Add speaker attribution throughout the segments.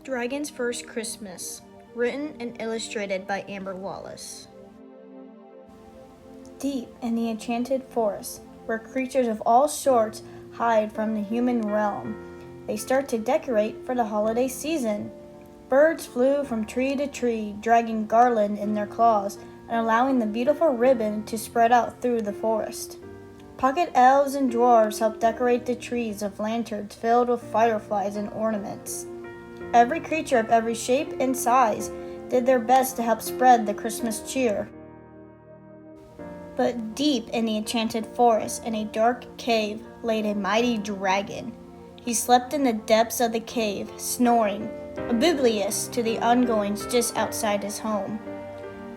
Speaker 1: Dragon's First Christmas, written and illustrated by Amber Wallace. Deep in the enchanted forest, where creatures of all sorts hide from the human realm, they start to decorate for the holiday season. Birds flew from tree to tree, dragging garland in their claws and allowing the beautiful ribbon to spread out through the forest. Pocket elves and dwarves helped decorate the trees with lanterns filled with fireflies and ornaments. Every creature of every shape and size did their best to help spread the Christmas cheer. But deep in the enchanted forest, in a dark cave, laid a mighty dragon. He slept in the depths of the cave, snoring, oblivious to the ongoings just outside his home.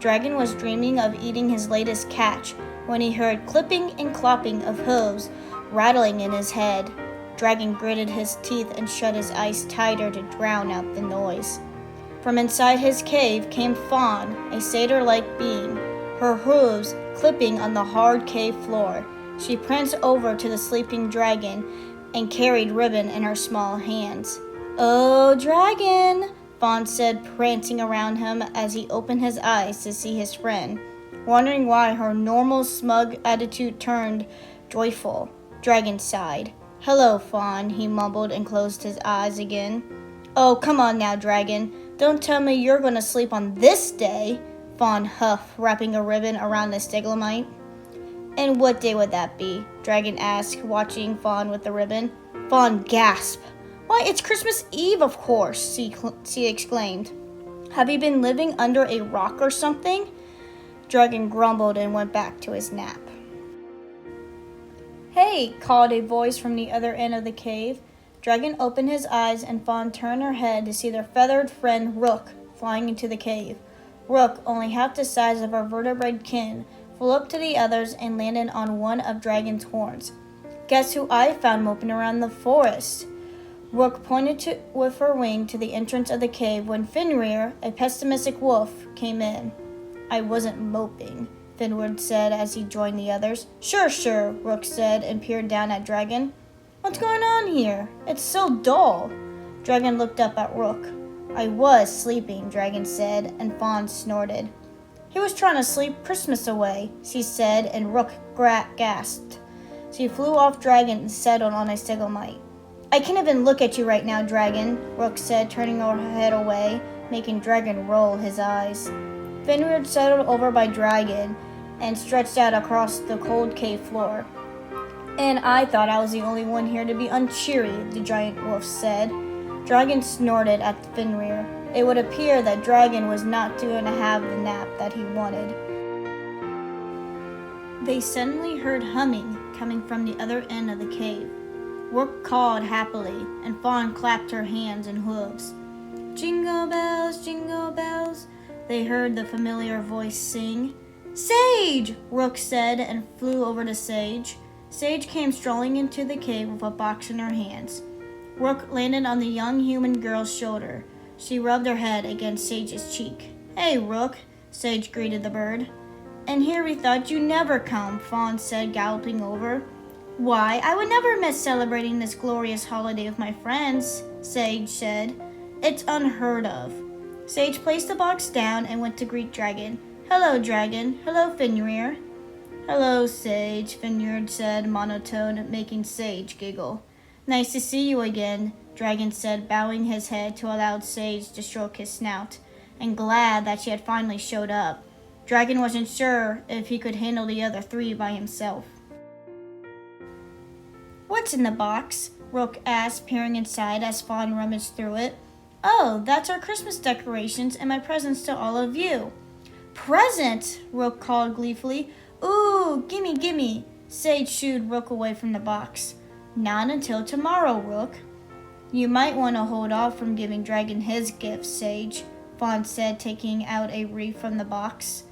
Speaker 1: Dragon was dreaming of eating his latest catch when he heard clipping and clopping of hooves rattling in his head. Dragon gritted his teeth and shut his eyes tighter to drown out the noise. From inside his cave came Fawn, a satyr-like being, her hooves clipping on the hard cave floor. She pranced over to the sleeping dragon and carried ribbon in her small hands. "Oh, dragon," Fawn said, prancing around him as he opened his eyes to see his friend, wondering why her normal smug attitude turned joyful. Dragon sighed. "Hello, Fawn," he mumbled and closed his eyes again. "Oh, come on now, Dragon. Don't tell me you're going to sleep on this day," Fawn huffed, wrapping a ribbon around the stalagmite. "And what day would that be?" Dragon asked, watching Fawn with the ribbon. Fawn gasped. "Why, it's Christmas Eve, of course," she exclaimed. "Have you been living under a rock or something?" Dragon grumbled and went back to his nap. "Hey," called a voice from the other end of the cave. Dragon opened his eyes and Fawn turned her head to see their feathered friend Rook flying into the cave. Rook, only half the size of her vertebrate kin, flew up to the others and landed on one of Dragon's horns. "Guess who I found moping around the forest?" Rook pointed with her wing to the entrance of the cave when Fenrir, a pessimistic wolf, came in. "I wasn't moping," Finward said as he joined the others. Sure, Rook said and peered down at Dragon. "What's going on here? It's so dull." Dragon looked up at Rook. "I was sleeping," Dragon said, and Fawn snorted. "He was trying to sleep Christmas away," she said, and Rook gasped. She flew off Dragon and settled on a stalagmite. "I can't even look at you right now, Dragon," Rook said, turning her head away, making Dragon roll his eyes. Finward settled over by Dragon and stretched out across the cold cave floor. "And I thought I was the only one here to be uncheery," the giant wolf said. Dragon snorted at Fenrir. It would appear that Dragon was not going to have the nap that he wanted. They suddenly heard humming coming from the other end of the cave. Rook cawed happily, and Fawn clapped her hands and hooves. "Jingle bells," they heard the familiar voice sing. "Sage!" Rook said and flew over to Sage. Sage came strolling into the cave with a box in her hands. Rook landed on the young human girl's shoulder. She rubbed her head against Sage's cheek. "Hey, Rook," Sage greeted the bird. "And here we thought you'd never come," Fawn said, galloping over. "Why, I would never miss celebrating this glorious holiday with my friends," Sage said. "It's unheard of." Sage placed the box down and went to greet Dragon. "Hello, Dragon. Hello, Fenrir." "Hello, Sage," Fenrir said, monotone, making Sage giggle. "Nice to see you again," Dragon said, bowing his head to allow Sage to stroke his snout, and glad that she had finally showed up. Dragon wasn't sure if he could handle the other three by himself. "What's in the box?" Rook asked, peering inside as Fawn rummaged through it. "Oh, that's our Christmas decorations and my presents to all of you." "Present!" Rook called gleefully. "Ooh, gimme." Sage shooed Rook away from the box. "Not until tomorrow, Rook." "You might want to hold off from giving Dragon his gifts, Sage," Fawn said, taking out a wreath from the box.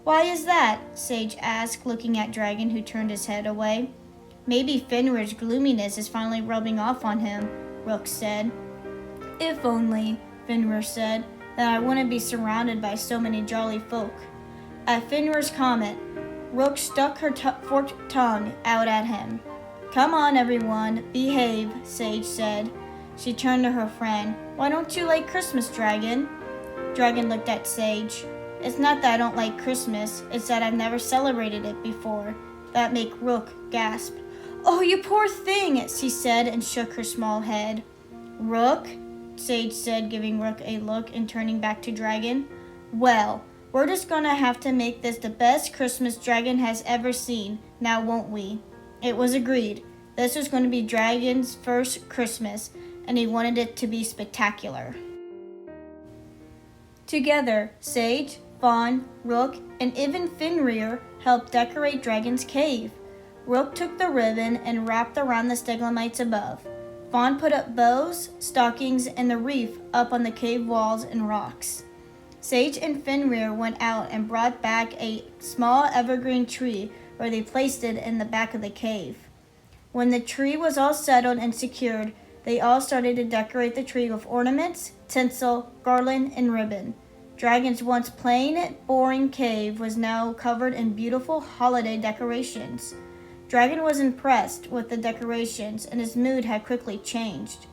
Speaker 1: "Why is that?" Sage asked, looking at Dragon, who turned his head away. "Maybe Fenrir's gloominess is finally rubbing off on him," Rook said. "If only," Fenrir said, "that I wouldn't be surrounded by so many jolly folk." At Fenrir's comment, Rook stuck her forked tongue out at him. "Come on, everyone, behave," Sage said. She turned to her friend. Why don't you like Christmas, Dragon? Dragon looked at Sage. It's not that I don't like Christmas, it's that I've never celebrated it before. That made Rook gasp. Oh, you poor thing, she said and shook her small head. Rook, Sage said, giving Rook a look and turning back to Dragon. Well, we're just gonna have to make this the best Christmas Dragon has ever seen, now won't we? It was agreed. This was going to be Dragon's first Christmas, and he wanted it to be spectacular. Together, Sage, Fawn, Rook, and even Fenrir helped decorate Dragon's cave. Rook took the ribbon and wrapped around the stalagmites above. Fawn put up bows, stockings, and the wreath up on the cave walls and rocks. Sage and Fenrir went out and brought back a small evergreen tree where they placed it in the back of the cave. When the tree was all settled and secured, they all started to decorate the tree with ornaments, tinsel, garland, and ribbon. Dragon's once plain, boring cave was now covered in beautiful holiday decorations. Dragon was impressed with the decorations, and his mood had quickly changed.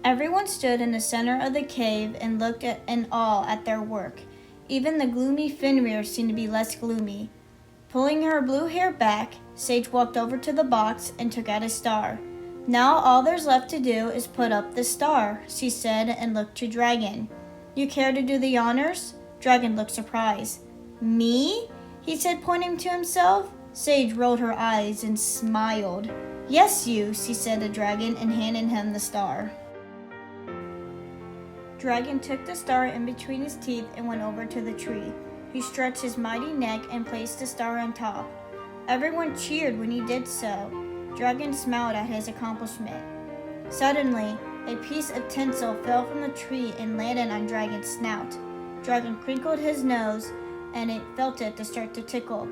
Speaker 1: Everyone stood in the center of the cave and looked in awe at their work. Even the gloomy Fenrir seemed to be less gloomy. Pulling her blue hair back, Sage walked over to the box and took out a star. Now all there's left to do is put up the star, she said and looked to Dragon. You care to do the honors? Dragon looked surprised. Me? He said, pointing to himself. Sage rolled her eyes and smiled. Yes, you, she said to Dragon and handed him the star. Dragon took the star in between his teeth and went over to the tree. He stretched his mighty neck and placed the star on top. Everyone cheered when he did so. Dragon smiled at his accomplishment. Suddenly, a piece of tinsel fell from the tree and landed on Dragon's snout. Dragon crinkled his nose, and it felt it to start to tickle.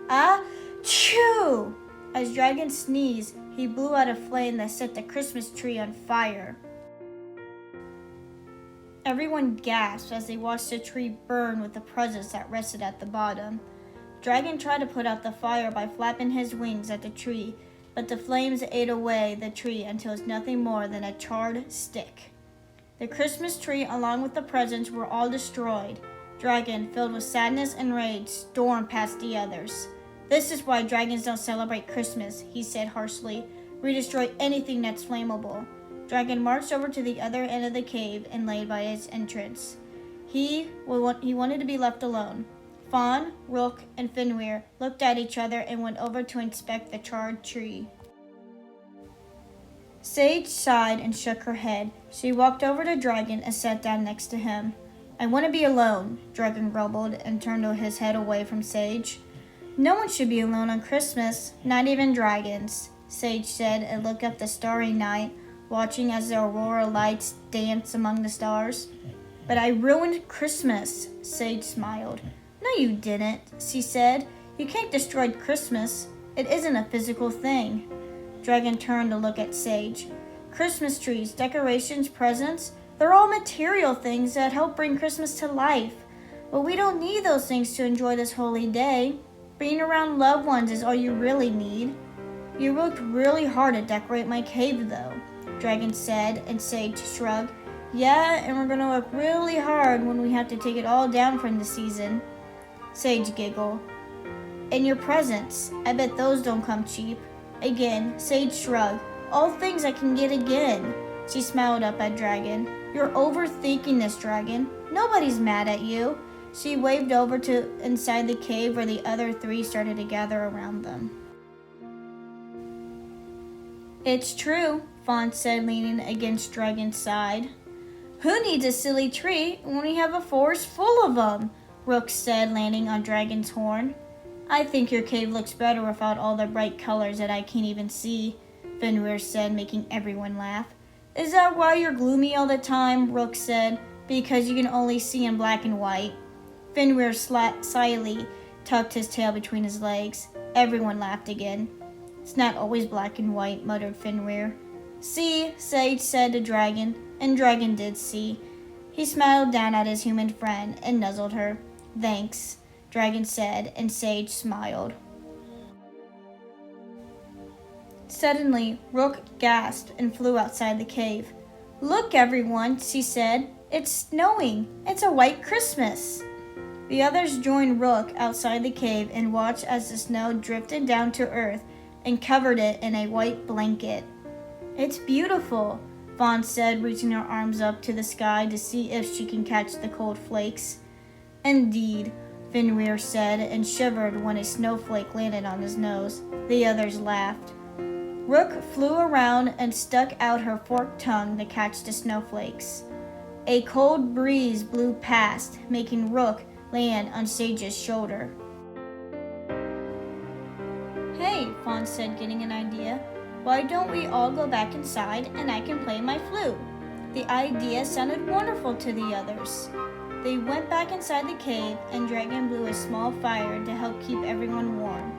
Speaker 1: Achoo! As Dragon sneezed, he blew out a flame that set the Christmas tree on fire. Everyone gasped as they watched the tree burn with the presents that rested at the bottom. Dragon tried to put out the fire by flapping his wings at the tree, but the flames ate away the tree until it was nothing more than a charred stick. The Christmas tree, along with the presents, were all destroyed. Dragon, filled with sadness and rage, stormed past the others. This is why dragons don't celebrate Christmas, he said harshly. We destroy anything that's flammable. Dragon marched over to the other end of the cave and lay by its entrance. He wanted to be left alone. Fawn, Rook, and Fenrir looked at each other and went over to inspect the charred tree. Sage sighed and shook her head. She walked over to Dragon and sat down next to him. I want to be alone, Dragon grumbled and turned his head away from Sage. No one should be alone on Christmas, not even dragons, Sage said and looked up the starry night, watching as the aurora lights danced among the stars. But I ruined Christmas, Sage smiled. No, you didn't, she said. You can't destroy Christmas. It isn't a physical thing. Dragon turned to look at Sage. Christmas trees, decorations, presents, they're all material things that help bring Christmas to life. But we don't need those things to enjoy this holy day. Being around loved ones is all you really need. You worked really hard to decorate my cave, though, Dragon said, and Sage shrugged. Yeah, and we're gonna work really hard when we have to take it all down from the season. Sage giggled. And your presents, I bet those don't come cheap. Again, Sage shrugged. All things I can get again. She smiled up at Dragon. You're overthinking this, Dragon. Nobody's mad at you. She waved over to inside the cave where the other three started to gather around them. It's true, Fawn said, leaning against Dragon's side. Who needs a silly tree when we have a forest full of them? Rook said, landing on Dragon's horn. I think your cave looks better without all the bright colors that I can't even see, Fenrir said, making everyone laugh. Is that why you're gloomy all the time? Rook said. Because you can only see in black and white. Fenrir slyly tucked his tail between his legs. Everyone laughed again. It's not always black and white, muttered Fenrir. See, Sage said to Dragon, and Dragon did see. He smiled down at his human friend and nuzzled her. Thanks, Dragon said, and Sage smiled. Suddenly, Rook gasped and flew outside the cave. "Look, everyone," she said. "It's snowing. It's a white Christmas." The others joined Rook outside the cave and watched as the snow drifted down to earth and covered it in a white blanket. "It's beautiful," Fawn said, reaching her arms up to the sky to see if she can catch the cold flakes. "Indeed," Fenrir said, and shivered when a snowflake landed on his nose. The others laughed. Rook flew around and stuck out her forked tongue to catch the snowflakes. A cold breeze blew past, making Rook land on Sage's shoulder. "Hey," Fawn said, getting an idea. "Why don't we all go back inside and I can play my flute?" The idea sounded wonderful to the others. They went back inside the cave and Dragon blew a small fire to help keep everyone warm.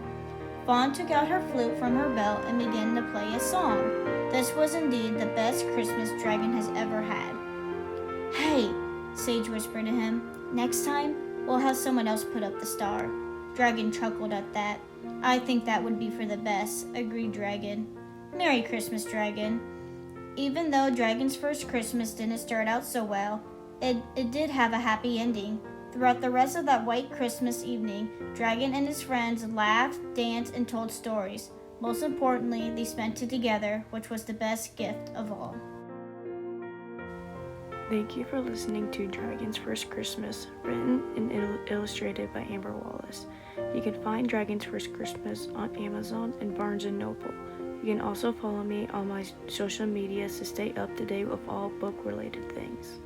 Speaker 1: Fawn took out her flute from her belt and began to play a song. This was indeed the best Christmas Dragon has ever had. "Hey," Sage whispered to him, "next time we'll have someone else put up the star." Dragon chuckled at that. "I think that would be for the best," agreed Dragon. "Merry Christmas, Dragon." Even though Dragon's first Christmas didn't start out so well, it did have a happy ending. Throughout the rest of that white Christmas evening, Dragon and his friends laughed, danced, and told stories. Most importantly, they spent it together, which was the best gift of all.
Speaker 2: Thank you for listening to Dragon's First Christmas, written and illustrated by Amber Wallace. You can find Dragon's First Christmas on Amazon and Barnes&Noble. You can also follow me on my social media to stay up to date with all book-related things.